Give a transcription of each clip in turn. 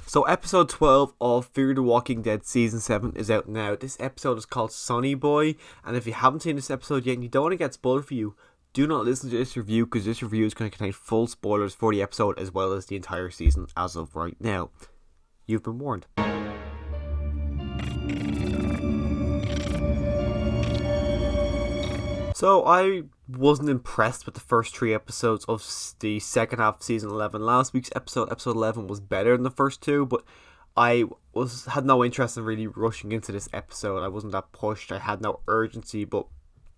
So episode 12 of Fear the Walking Dead season 7 is out now. This episode is called Sonny Boy, and if you haven't seen this episode yet and you don't want to get spoiled for you, do not listen to this review because this review is going to contain full spoilers for the episode as well as the entire season as of right now. You've been warned. So I wasn't impressed with the first 3 episodes of the second half of season 11. Last week's episode 11, was better than the first 2, but I had no interest in really rushing into this episode. I wasn't that pushed. I had no urgency, but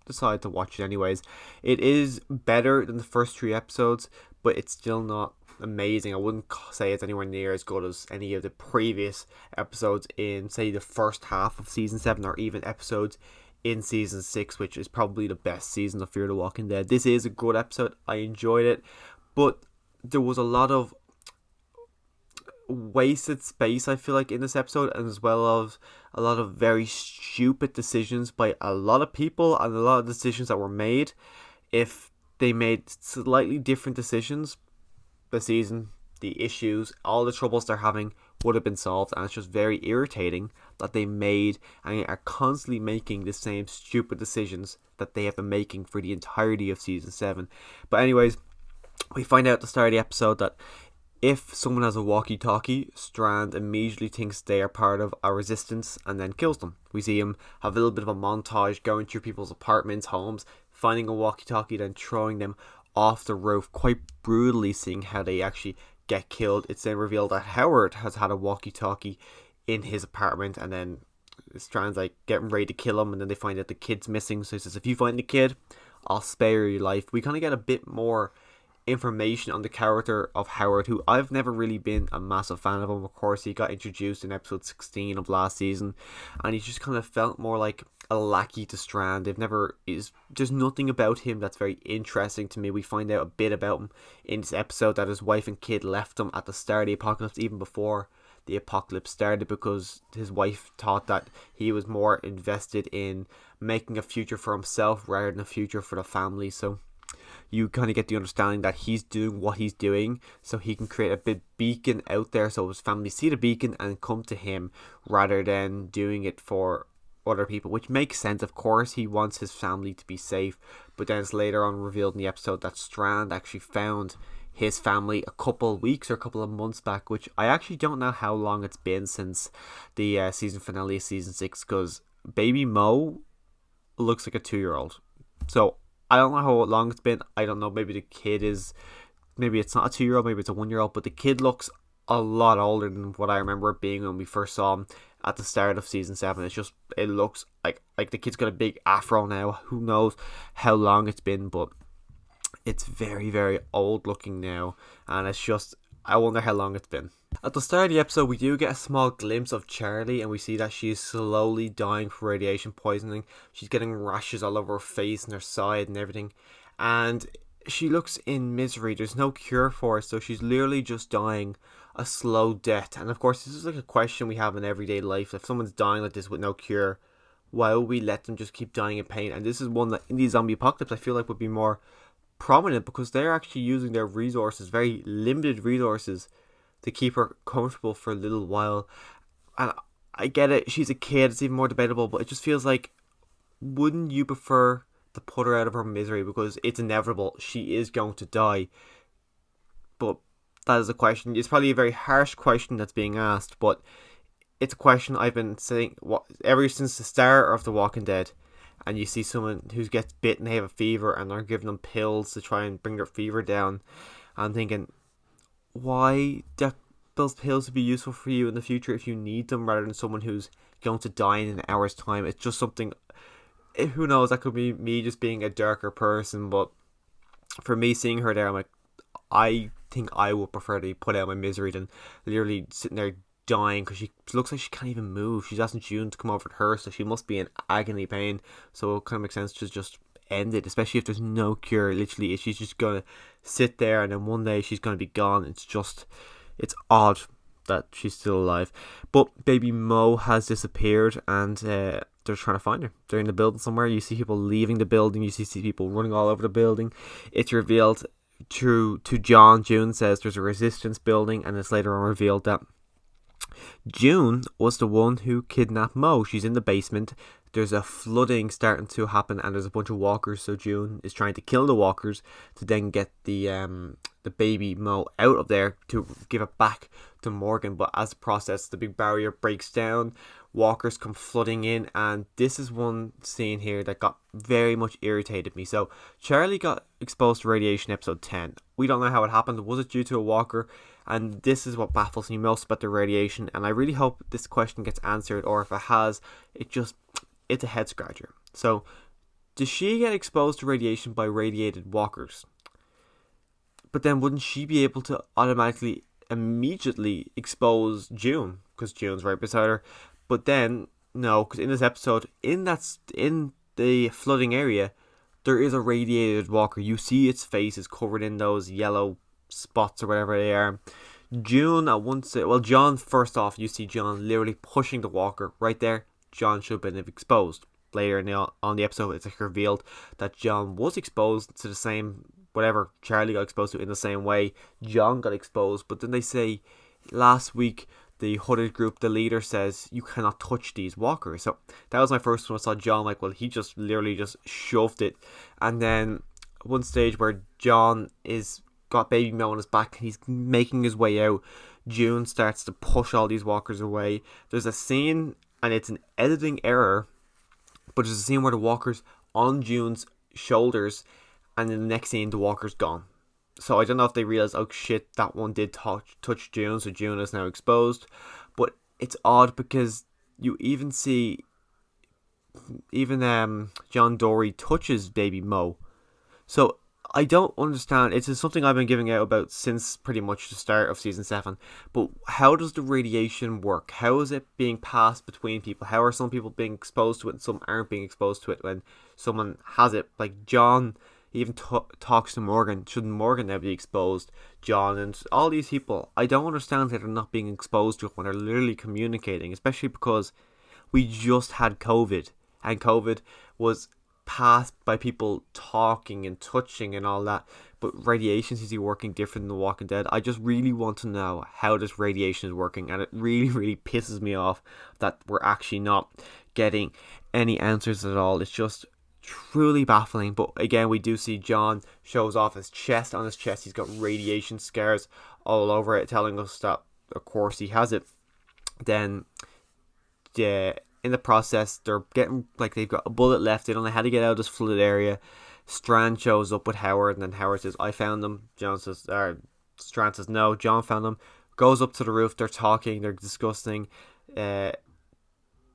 decided to watch it anyways. It is better than the first 3 episodes, but it's still not amazing. I wouldn't say it's anywhere near as good as any of the previous episodes in, say, the first half of season 7, or even episodes in season 6, which is probably the best season of Fear the Walking Dead. This is a good episode. I enjoyed it, but there was a lot of wasted space, I feel like, in this episode, and as well as a lot of very stupid decisions by a lot of people, and a lot of decisions that were made. If they made slightly different decisions, the season, the issues, all the troubles they're having would have been solved, and it's just very irritating that they made and are constantly making the same stupid decisions that they have been making for the entirety of season 7. But anyways, we find out at the start of the episode that if someone has a walkie-talkie, Strand immediately thinks they are part of a resistance and then kills them. We see him have a little bit of a montage going through people's apartments, homes, finding a walkie-talkie, then throwing them off the roof, quite brutally, seeing how they actually get killed. It's then revealed that Howard has had a walkie-talkie in his apartment, and then Strand's like getting ready to kill him, and then they find out the kid's missing. So he says, if you find the kid, I'll spare your life. We kind of get a bit more information on the character of Howard, who I've never really been a massive fan of him. Of course, he got introduced in episode 16 of last season, and he just kind of felt more like a lackey to Strand. There's nothing about him that's very interesting to me. We find out a bit about him in this episode, that his wife and kid left him at the start of the apocalypse, even before the apocalypse started, because his wife thought that he was more invested in making a future for himself rather than a future for the family. So you kind of get the understanding that he's doing what he's doing so he can create a big beacon out there so his family see the beacon and come to him, rather than doing it for other people, which makes sense. Of course, he wants his family to be safe, but then it's later on revealed in the episode that Strand actually found his family a couple of weeks or a couple of months back, which I actually don't know how long it's been since the season finale of season 6, because baby Mo looks like a 2-year-old. So I don't know how long it's been. I don't know, maybe the kid is, maybe it's not a 2-year-old, maybe it's a 1-year-old, but the kid looks a lot older than what I remember it being when we first saw him at the start of season 7. It looks like the kid's got a big afro now. Who knows how long it's been, but it's very, very old looking now, and it's just, I wonder how long it's been. At the start of the episode, we do get a small glimpse of Charlie, and we see that she's slowly dying from radiation poisoning. She's getting rashes all over her face and her side and everything, and she looks in misery. There's no cure for it, so she's literally just dying a slow death. And of course, this is like a question we have in everyday life. If someone's dying like this with no cure, why would we let them just keep dying in pain? And this is one that in the zombie apocalypse I feel like would be more prominent, because they're actually using their resources, very limited resources, to keep her comfortable for a little while. And I get it, she's a kid, it's even more debatable, but it just feels like, wouldn't you prefer to put her out of her misery? Because it's inevitable, she is going to die. But that is a question. It's probably a very harsh question that's being asked, but it's a question I've been saying ever since the start of The Walking Dead. And you see someone who gets bit and they have a fever, and they're giving them pills to try and bring their fever down. I'm thinking, why those pills would be useful for you in the future if you need them, rather than someone who's going to die in an hour's time. It's just something, who knows, that could be me just being a darker person, but for me, seeing her there, I'm like, I think I would prefer to be put out of my misery than literally sitting there dying, because she looks like she can't even move. She hasn't June to come over to her, so she must be in agony pain. So it kind of makes sense to just end it, especially if there's no cure. Literally, she's just gonna sit there, and then one day she's gonna be gone. It's odd that she's still alive. But baby Mo has disappeared, and they're trying to find her. They're in the building somewhere. You see people leaving the building. You see people running all over the building. It's revealed to John. June says there's a resistance building, and it's later on revealed that June was the one who kidnapped Mo. She's in the basement. There's a flooding starting to happen, and there's a bunch of walkers. So June is trying to kill the walkers to then get the baby Mo out of there to give it back to Morgan. But as a process, the big barrier breaks down. Walkers come flooding in, and this is one scene here that got very much irritated me. So Charlie got exposed to radiation episode 10. We don't know how it happened. Was it due to a walker? And this is what baffles me most about the radiation, and I really hope this question gets answered, or if it has, it's a head scratcher. So, does she get exposed to radiation by radiated walkers? But then wouldn't she be able to automatically, immediately expose June? Because June's right beside her. But then, no, because in this episode, in the flooding area, there is a radiated walker. You see its face is covered in those yellow spots or whatever they are. June at once, well, John, first off, you see John literally pushing the walker right there. John should have been exposed. Later on the episode, it's like revealed that John was exposed to the same, whatever Charlie got exposed to in the same way. John got exposed, but then they say last week the hooded group, the leader says you cannot touch these walkers. So that was my first one. I saw John like, well, he just literally just shoved it. And then one stage where John is got baby Mo on his back, he's making his way out. June starts to push all these walkers away. There's a scene, and it's an editing error, but there's a scene where the walker's on June's shoulders, and in the next scene the walker's gone. So I don't know if they realize, oh shit, that one did touch June, so June is now exposed. But it's odd because you even see John Dory touches baby Mo. So I don't understand. It's something I've been giving out about since pretty much the start of season 7. But how does the radiation work? How is it being passed between people? How are some people being exposed to it and some aren't being exposed to it when someone has it? Like John even talks to Morgan. Shouldn't Morgan now be exposed? John and all these people. I don't understand that they're not being exposed to it when they're literally communicating. Especially because we just had COVID. And COVID was passed by people talking and touching and all that, but radiation seems to be working different than The Walking Dead. I just really want to know how this radiation is working, and it really pisses me off that we're actually not getting any answers at all. It's just truly baffling. But again, we do see John shows off his chest. On his chest he's got radiation scars all over it, telling us that of course he has it. Then in the process, they're getting, like, they've got a bullet left. They don't know how to get out of this flooded area. Strand shows up with Howard, and then Howard says, I found them. Strand says, no, John found them. Goes up to the roof. They're talking. They're discussing.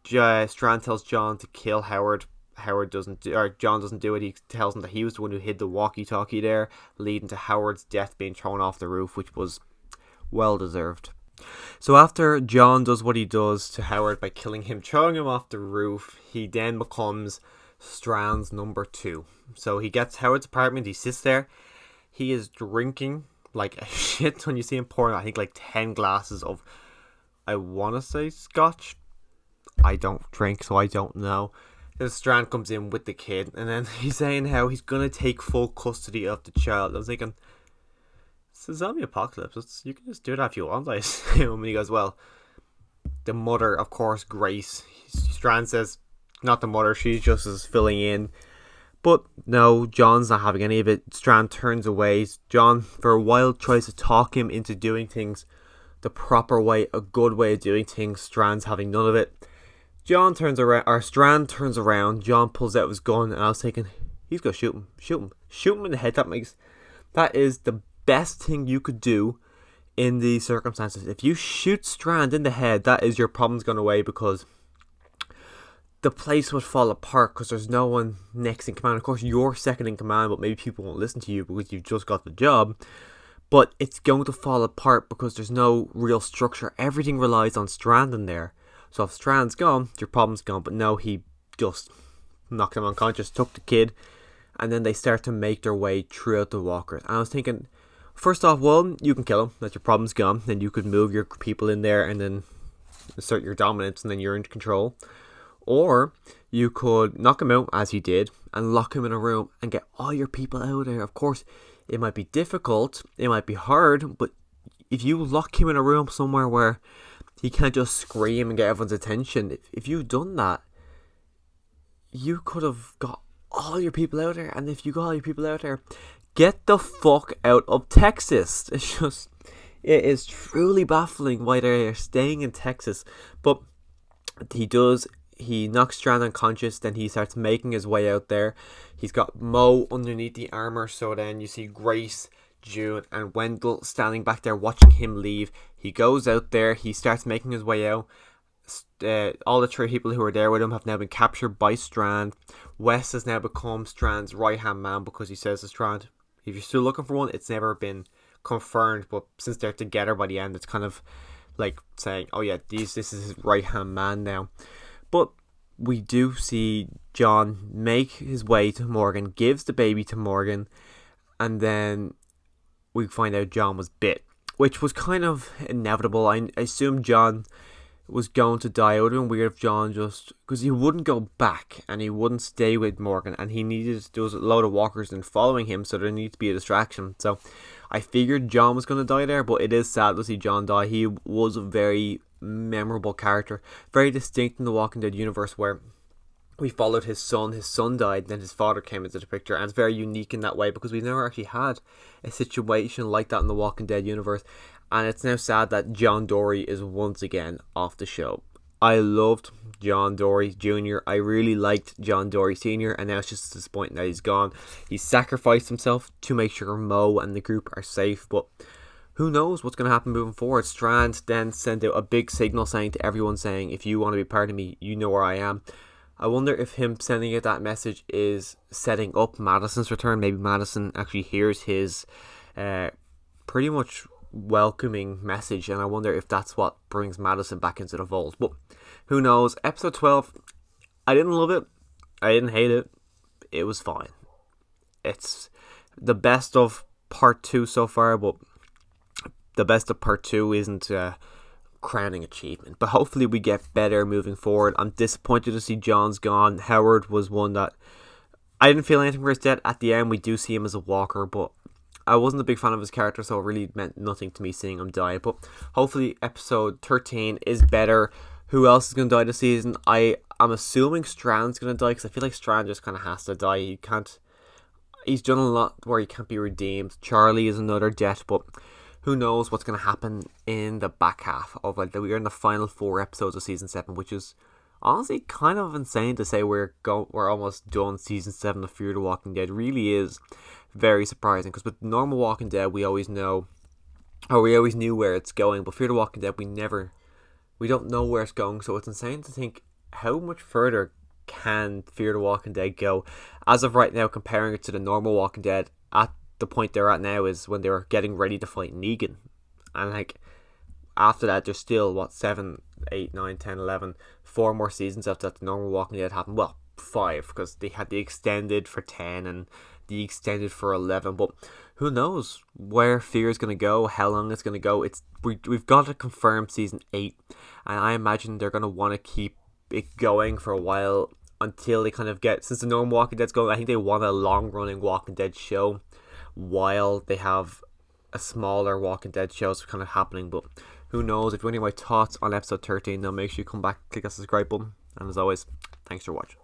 Strand tells John to kill Howard. John doesn't do it. He tells him that he was the one who hid the walkie-talkie there, leading to Howard's death being thrown off the roof, which was well deserved. So after John does what he does to Howard by killing him, throwing him off the roof, he then becomes Strand's number 2. So he gets Howard's apartment, he sits there, he is drinking like a shit ton. You see him pouring, I think, like 10 glasses of, I want to say scotch. I don't drink, so I don't know. Then Strand comes in with the kid, and then he's saying how he's going to take full custody of the child. I was thinking, it's a zombie apocalypse. You can just do that if you want, I assume. And he goes, well, the mother, of course, Grace. Strand says, not the mother, she's just as filling in. But no, John's not having any of it. Strand turns away. John, for a while, tries to talk him into doing things the proper way, a good way of doing things. Strand's having none of it. Strand turns around. John pulls out his gun, and I was thinking, he's going to shoot him in the head. That is the best thing you could do in these circumstances. If you shoot Strand in the head, that is your problems gone away, because the place would fall apart because there's no one next in command. Of course, you're second in command, but maybe people won't listen to you because you've just got the job. But it's going to fall apart because there's no real structure. Everything relies on Strand in there. So if Strand's gone, your problem's gone. But no, he just knocked him unconscious, took the kid, and then they start to make their way throughout the walkers. And I was thinking, first off, well, you can kill him, that's your problem's gone. Then you could move your people in there and then assert your dominance, and then you're in control. Or you could knock him out, as he did, and lock him in a room and get all your people out of there. Of course, it might be difficult, it might be hard, but if you lock him in a room somewhere where he can't just scream and get everyone's attention. If you've done that, you could have got all your people out there. And if you got all your people out there, get the fuck out of Texas. It is truly baffling why they're staying in Texas. But he knocks Strand unconscious, then he starts making his way out there. He's got Mo underneath the armor, so then you see Grace, June, and Wendell standing back there watching him leave. He goes out there, he starts making his way out. All the three people who were there with him have now been captured by Strand. Wes has now become Strand's right-hand man because he says to Strand, if you're still looking for one, it's never been confirmed, but since they're together by the end, it's kind of like saying, oh yeah, this is his right-hand man now. But we do see John make his way to Morgan, gives the baby to Morgan, and then we find out John was bit, which was kind of inevitable. I assume John was going to die. It would have been weird if John just, because he wouldn't go back and he wouldn't stay with Morgan, and there was a load of walkers and following him, so there needed to be a distraction. So I figured John was going to die there, but it is sad to see John die. He was a very memorable character, very distinct in the Walking Dead universe, where we followed his son died, then his father came into the picture, and it's very unique in that way because we've never actually had a situation like that in the Walking Dead universe. And it's now sad that John Dory is once again off the show. I loved John Dory Jr. I really liked John Dory Sr. And now it's just disappointing that he's gone. He sacrificed himself to make sure Mo and the group are safe. But who knows what's going to happen moving forward. Strand then sent out a big signal saying to everyone, saying, if you want to be part of me, you know where I am. I wonder if him sending out that message is setting up Madison's return. Maybe Madison actually hears his pretty much welcoming message, and I wonder if that's what brings Madison back into the fold. But who knows. Episode 12, I didn't love it, I didn't hate it, it was fine. It's the best of part 2 so far, but the best of part 2 isn't a crowning achievement, but hopefully we get better moving forward. I'm disappointed to see John's gone. Howard was one that I didn't feel anything for his death. At the end we do see him as a walker, but I wasn't a big fan of his character, so it really meant nothing to me seeing him die. But hopefully episode 13 is better. Who else is going to die this season? I'm assuming Strand's going to die, because I feel like Strand just kind of has to die. He's done a lot where he can't be redeemed. Charlie is another death, but who knows what's going to happen in the back half of, like, we're in the final 4 episodes of season 7, which is honestly kind of insane to say we're almost done season 7 of Fear the Walking Dead. It really is very surprising, because with normal Walking Dead we always knew where it's going, but Fear the Walking Dead we don't know where it's going. So it's insane to think how much further can Fear the Walking Dead go. As of right now, comparing it to the normal Walking Dead, at the point they're at now is when they were getting ready to fight Negan, and like after that there's still 7, 8, 9, 10, 11, 4 more seasons after that the normal Walking Dead happened. Well, 5, because they had the extended for 10 and the extended for 11, but who knows where Fear is going to go, how long it's going to go. We've got to confirm season 8, and I imagine they're going to want to keep it going for a while until they kind of get, since the normal Walking Dead's going, I think they want a long running Walking Dead show while they have a smaller Walking Dead shows kind of happening. But who knows. If you want to hear my thoughts on episode 13, then make sure you come back, click that subscribe button, and as always, thanks for watching.